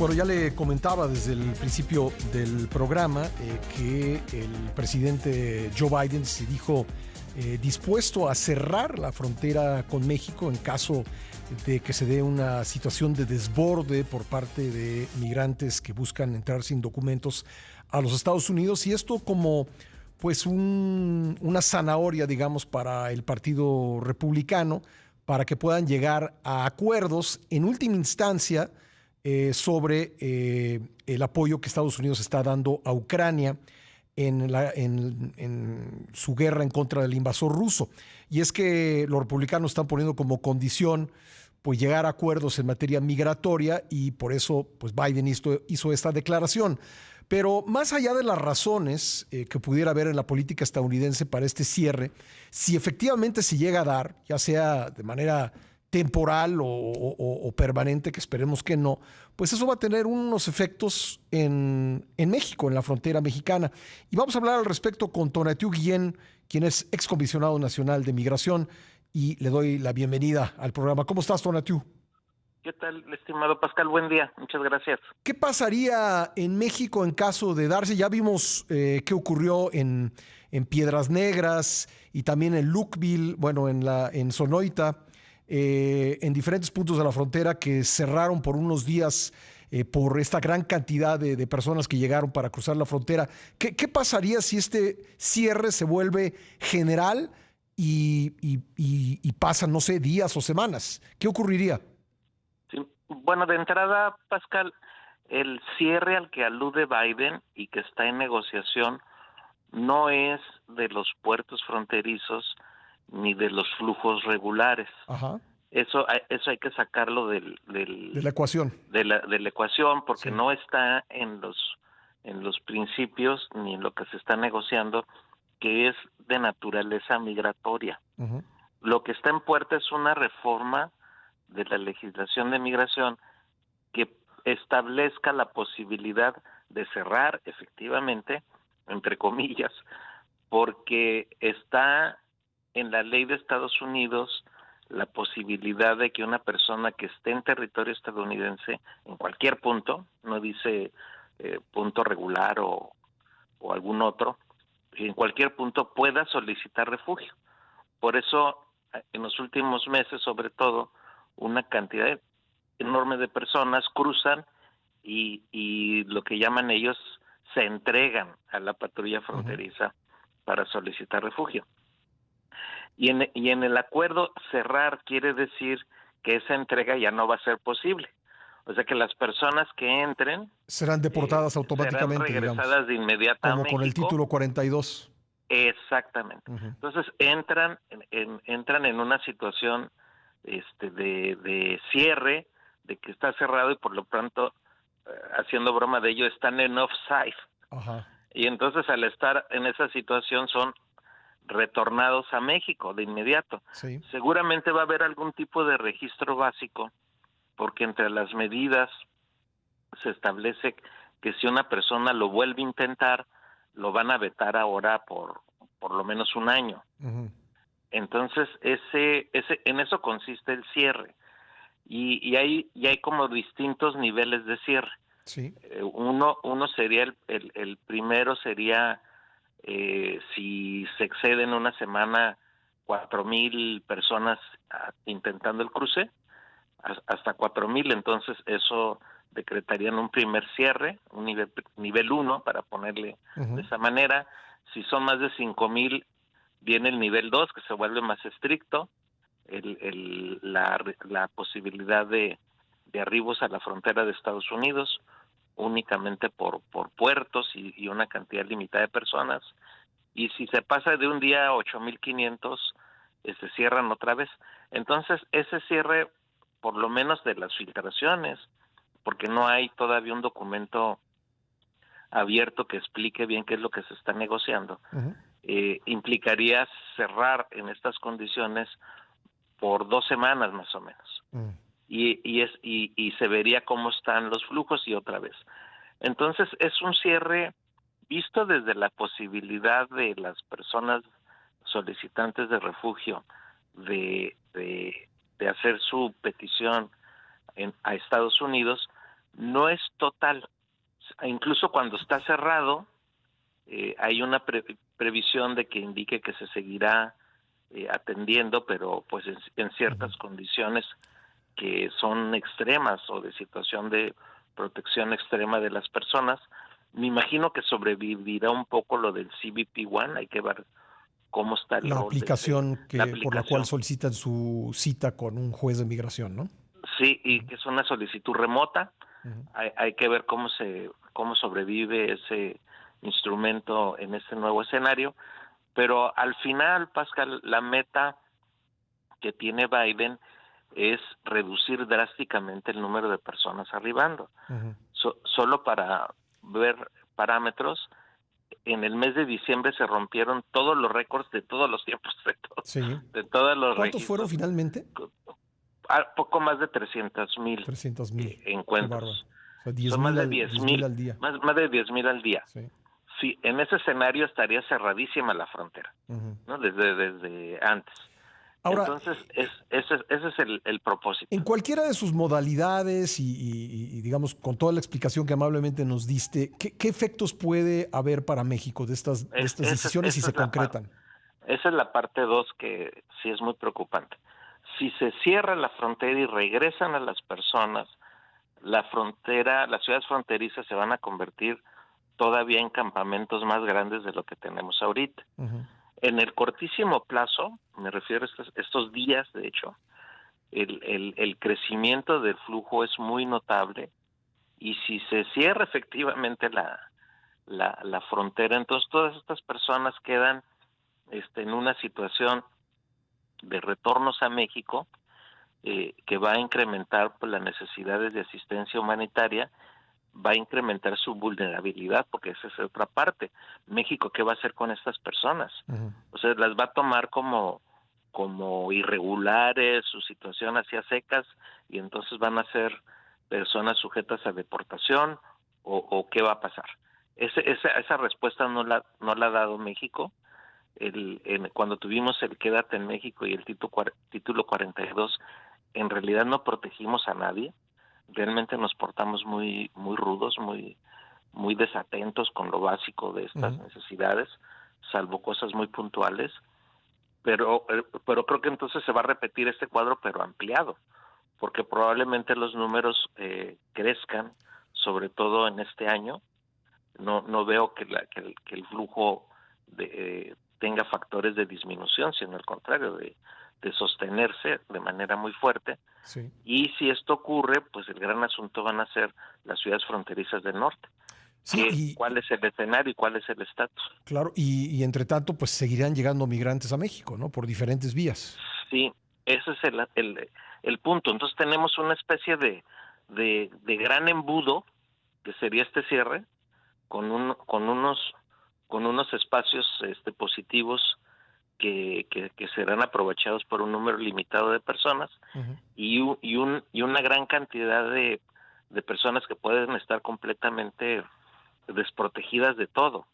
Bueno, ya le comentaba desde el principio del programa que el presidente Joe Biden se dijo dispuesto a cerrar la frontera con México en caso de que se dé una situación de desborde por parte de migrantes que buscan entrar sin documentos a los Estados Unidos, y esto como pues una zanahoria, digamos, para el Partido Republicano, para que puedan llegar a acuerdos en última instancia sobre el apoyo que Estados Unidos está dando a Ucrania en su guerra en contra del invasor ruso. Y es que los republicanos están poniendo como condición pues llegar a acuerdos en materia migratoria, y por eso pues Biden hizo esta declaración. Pero más allá de las razones que pudiera haber en la política estadounidense para este cierre, si efectivamente se llega a dar, ya sea de manera temporal o permanente, que esperemos que no, pues eso va a tener unos efectos en México, en la frontera mexicana. Y vamos a hablar al respecto con Tonatiuh Guillén, quien es excomisionado nacional de migración, y le doy la bienvenida al programa. ¿Cómo estás, Tonatiuh? ¿Qué tal, estimado Pascal? Buen día, muchas gracias. ¿Qué pasaría en México en caso de darse? Ya vimos qué ocurrió en Piedras Negras y también en Lukeville, bueno, en Sonoita, en diferentes puntos de la frontera que cerraron por unos días por esta gran cantidad de personas que llegaron para cruzar la frontera. ¿Qué pasaría si este cierre se vuelve general y pasan, no sé, días o semanas? ¿Qué ocurriría? Sí, bueno, de entrada, Pascal, el cierre al que alude Biden y que está en negociación no es de los puertos fronterizos ni de los flujos regulares. Ajá. Eso hay que sacarlo De la ecuación. de la ecuación, porque Sí. no está en los principios ni en lo que se está negociando, que es de naturaleza migratoria. Uh-huh. Lo que está en puerta es una reforma de la legislación de migración que establezca la posibilidad de cerrar efectivamente, entre comillas, porque está en la ley de Estados Unidos la posibilidad de que una persona que esté en territorio estadounidense, en cualquier punto, no dice punto regular o algún otro, en cualquier punto pueda solicitar refugio. Por eso, en los últimos meses, sobre todo, una cantidad enorme de personas cruzan y lo que llaman ellos se entregan a la patrulla fronteriza uh-huh. para solicitar refugio. Y en el acuerdo cerrar quiere decir que esa entrega ya no va a ser posible. O sea que las personas que entren serán deportadas automáticamente, serán regresadas digamos, de inmediato a como México. Con el título 42. Exactamente. Uh-huh. Entonces entran en una situación de cierre, de que está cerrado y por lo pronto, haciendo broma de ello, están en offside. Uh-huh. Y entonces al estar en esa situación son retornados a México de inmediato. Sí. Seguramente va a haber algún tipo de registro básico, porque entre las medidas se establece que si una persona lo vuelve a intentar, lo van a vetar ahora por lo menos un año. Uh-huh. Entonces, en eso consiste el cierre. Y hay como distintos niveles de cierre. Sí. Uno sería, el primero sería, si se excede en una semana 4,000 personas intentando el cruce, hasta 4,000, entonces eso decretarían un primer cierre, un nivel 1, para ponerle uh-huh. de esa manera. Si son más de 5,000, viene el nivel 2, que se vuelve más estricto, la posibilidad de arribos a la frontera de Estados Unidos, únicamente por puertos y una cantidad limitada de personas. Y si se pasa de un día a 8,500, se cierran otra vez. Entonces, ese cierre, por lo menos de las filtraciones, porque no hay todavía un documento abierto que explique bien qué es lo que se está negociando, uh-huh. Implicaría cerrar en estas condiciones por 2 semanas más o menos. Uh-huh. Y se vería cómo están los flujos y otra vez. Entonces, es un cierre visto desde la posibilidad de las personas solicitantes de refugio de hacer su petición a Estados Unidos, no es total. Incluso cuando está cerrado, hay una previsión de que indique que se seguirá atendiendo, pero pues en ciertas condiciones que son extremas o de situación de protección extrema de las personas. Me imagino que sobrevivirá un poco lo del CBP-1, hay que ver cómo está el La rol de aplicación la por la cual aplicación. solicitan su cita con un juez de migración, ¿no? Sí, y que es una solicitud remota. Ujú. Hay que ver cómo sobrevive ese instrumento en este nuevo escenario, pero al final, Pascal, la meta que tiene Biden es reducir drásticamente el número de personas arribando. Ujú. Solo para ver parámetros, en el mes de diciembre se rompieron todos los récords de todos los tiempos, Sí. de todos los ¿Cuántos fueron registros, finalmente? poco más de 300,000 300,000. Qué bárbaro. encuentros. O sea, Son más de 10 mil 10,000, al día. más de 10,000 al día. Sí. Sí, en ese escenario estaría cerradísima la frontera, Ujú. ¿no? Desde antes. Ahora, Entonces, ese es el propósito. en cualquiera de sus modalidades digamos, con toda la explicación que amablemente nos diste, ¿qué efectos puede haber para México de estas decisiones si Esa se es la parte. concretan? Esa es la parte 2 que sí es muy preocupante. Si se cierra la frontera y regresan a las personas, la frontera, las ciudades fronterizas se van a convertir todavía en campamentos más grandes de lo que tenemos ahorita. Ujú. En el cortísimo plazo, me refiero a estos días, de hecho, el crecimiento del flujo es muy notable, y si se cierra efectivamente la frontera, entonces todas estas personas quedan en una situación de retornos a México, que va a incrementar pues, las necesidades de asistencia humanitaria, va a incrementar su vulnerabilidad, porque esa es otra parte. México, ¿qué va a hacer con estas personas? Ujú. O sea, las va a tomar como irregulares, su situación hacia secas, y entonces van a ser personas sujetas a deportación, o qué va a pasar. Esa respuesta no la ha dado México. Cuando tuvimos el Quédate en México y el título 42, en realidad no protegimos a nadie. Realmente nos portamos muy rudos, muy desatentos con lo básico de estas Ujú. necesidades, salvo cosas muy puntuales. Pero creo que entonces se va a repetir este cuadro, pero ampliado, porque probablemente los números crezcan, sobre todo en este año. No veo que el flujo tenga factores de disminución, sino al contrario, de sostenerse de manera muy fuerte. Sí. Y si esto ocurre, pues el gran asunto van a ser las ciudades fronterizas del norte. Sí, ¿Cuál es el escenario y cuál es el estatus? claro, y entre tanto, pues seguirán llegando migrantes a México, ¿no? Por diferentes vías. Sí, ese es el punto. Entonces tenemos una especie de gran embudo, que sería este cierre, con unos espacios positivos que serán aprovechados por un número limitado de personas, Ujú. y una gran cantidad de personas que pueden estar completamente desprotegidas de todo.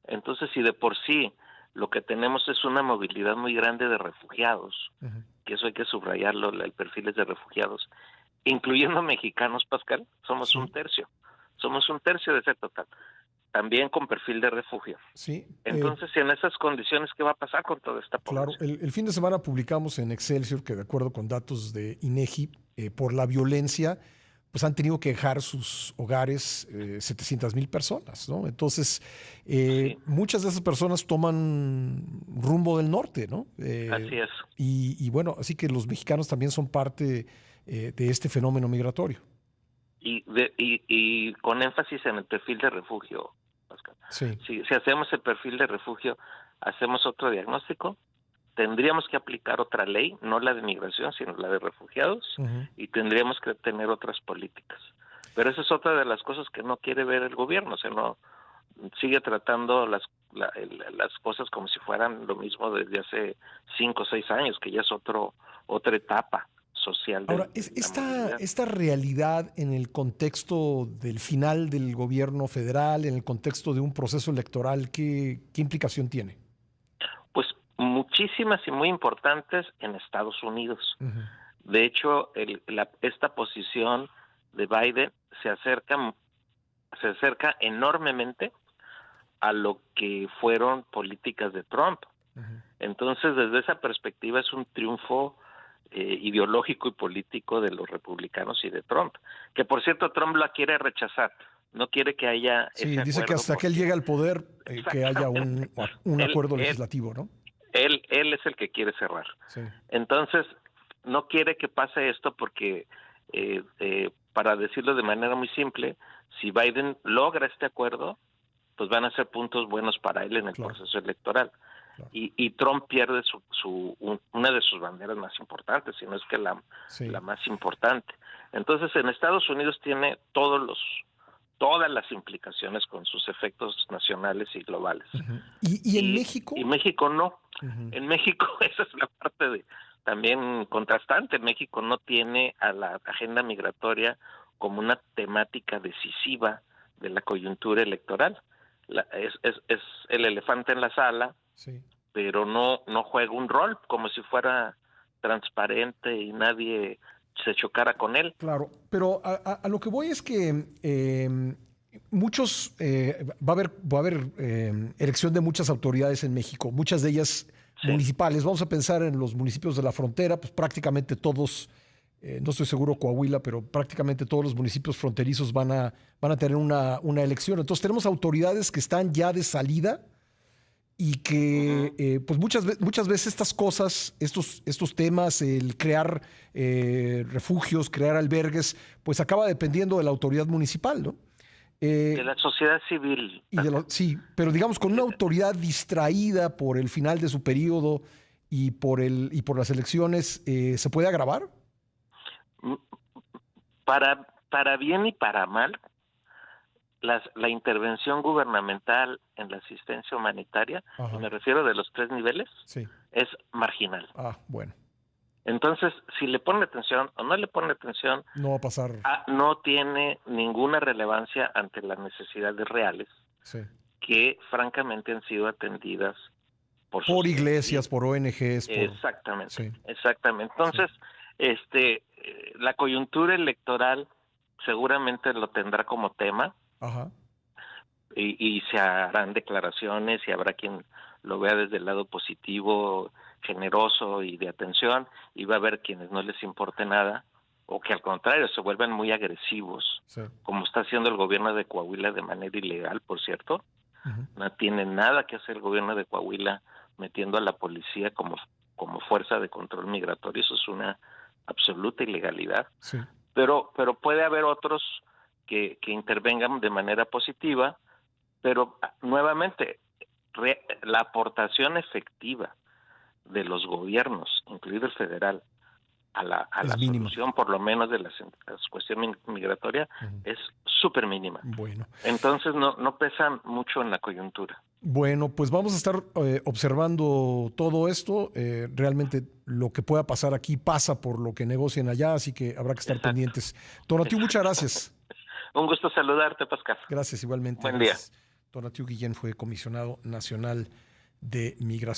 Entonces, si de por sí lo que tenemos es una movilidad muy grande de refugiados, Ujú. que eso hay que subrayarlo, el perfil es de refugiados, incluyendo mexicanos, Pascal, Sí, somos un tercio de ese total, también con perfil de refugio. sí. Entonces, en esas condiciones, ¿qué va a pasar con toda esta Claro, población? el fin de semana publicamos en Excelsior que de acuerdo con datos de INEGI, por la violencia, pues han tenido que dejar sus hogares 700,000 personas, ¿no? Entonces, Sí, muchas de esas personas toman rumbo del norte, ¿no? así es. Bueno, así que los mexicanos también son parte de este fenómeno migratorio. Y con énfasis en el perfil de refugio, Pascal. Sí. Si hacemos el perfil de refugio, hacemos otro diagnóstico, tendríamos que aplicar otra ley, no la de migración, sino la de refugiados, Ujú. y tendríamos que tener otras políticas. Pero esa es otra de las cosas que no quiere ver el gobierno, o sea, no sigue tratando las cosas como si fueran lo mismo desde hace 5 o 6 años, que ya es otra etapa social Ahora, de la movilidad. esta realidad en el contexto del final del gobierno federal, en el contexto de un proceso electoral, ¿qué implicación tiene? Pues muchísimas y muy importantes en Estados Unidos. Ujú. De hecho, esta posición de Biden se acerca enormemente a lo que fueron políticas de Trump. Entonces, desde esa perspectiva es un triunfo ideológico y político de los republicanos y de Trump, que por cierto Trump la quiere rechazar, no quiere que haya Sí, ese dice que hasta que él llegue al poder, que haya un acuerdo legislativo, ¿no? Él es el que quiere cerrar. Sí. Entonces, no quiere que pase esto porque, para decirlo de manera muy simple, si Biden logra este acuerdo, pues van a ser puntos buenos para él en el proceso electoral. Claro. Y Trump pierde una de sus banderas más importantes, si no es que la más importante. Entonces, en Estados Unidos tiene todas las implicaciones con sus efectos nacionales y globales. ¿Y en México? Y México no. En México esa es la parte también contrastante. México no tiene a la agenda migratoria como una temática decisiva de la coyuntura electoral. Es el elefante en la sala, pero no juega un rol como si fuera transparente y nadie se chocara con él. Claro, pero a lo que voy es que va a haber elección de muchas autoridades en México, muchas de ellas municipales. Vamos a pensar en los municipios de la frontera, pues prácticamente todos, no estoy seguro Coahuila, pero prácticamente todos los municipios fronterizos van a tener una elección. Entonces tenemos autoridades que están ya de salida y que pues muchas veces estas cosas, estos temas, el crear refugios, crear albergues, pues acaba dependiendo de la autoridad municipal, ¿no? De la sociedad civil. Sí, pero digamos con una autoridad distraída por el final de su periodo y por las elecciones, ¿se puede agravar? Para bien y para mal, la intervención gubernamental en la asistencia humanitaria, y me refiero de los 3 niveles, es marginal. Bueno. Entonces, si le pone atención o no le pone atención, no va a pasar. No tiene ninguna relevancia ante las necesidades reales que francamente han sido atendidas por iglesias, por ONGs. Exactamente. Entonces, la coyuntura electoral seguramente lo tendrá como tema. Y se harán declaraciones y habrá quien lo vea desde el lado positivo, generoso y de atención, y va a haber quienes no les importe nada o que al contrario se vuelvan muy agresivos, como está haciendo el gobierno de Coahuila de manera ilegal, por cierto. No tiene nada que hacer el gobierno de Coahuila metiendo a la policía como fuerza de control migratorio. Eso es una absoluta ilegalidad. Pero puede haber otros que intervengan de manera positiva, pero nuevamente la aportación efectiva de los gobiernos, incluido el federal, a la solución por lo menos de la cuestión migratoria es súper mínima. Bueno. Entonces no pesan mucho en la coyuntura. Bueno, pues vamos a estar observando todo esto. Realmente lo que pueda pasar aquí pasa por lo que negocien allá, así que habrá que estar pendientes. Tonatiuh, muchas gracias. Un gusto saludarte, Pascal. Gracias, igualmente. Buen día. Tonatiuh Guillén fue comisionado nacional de Migración.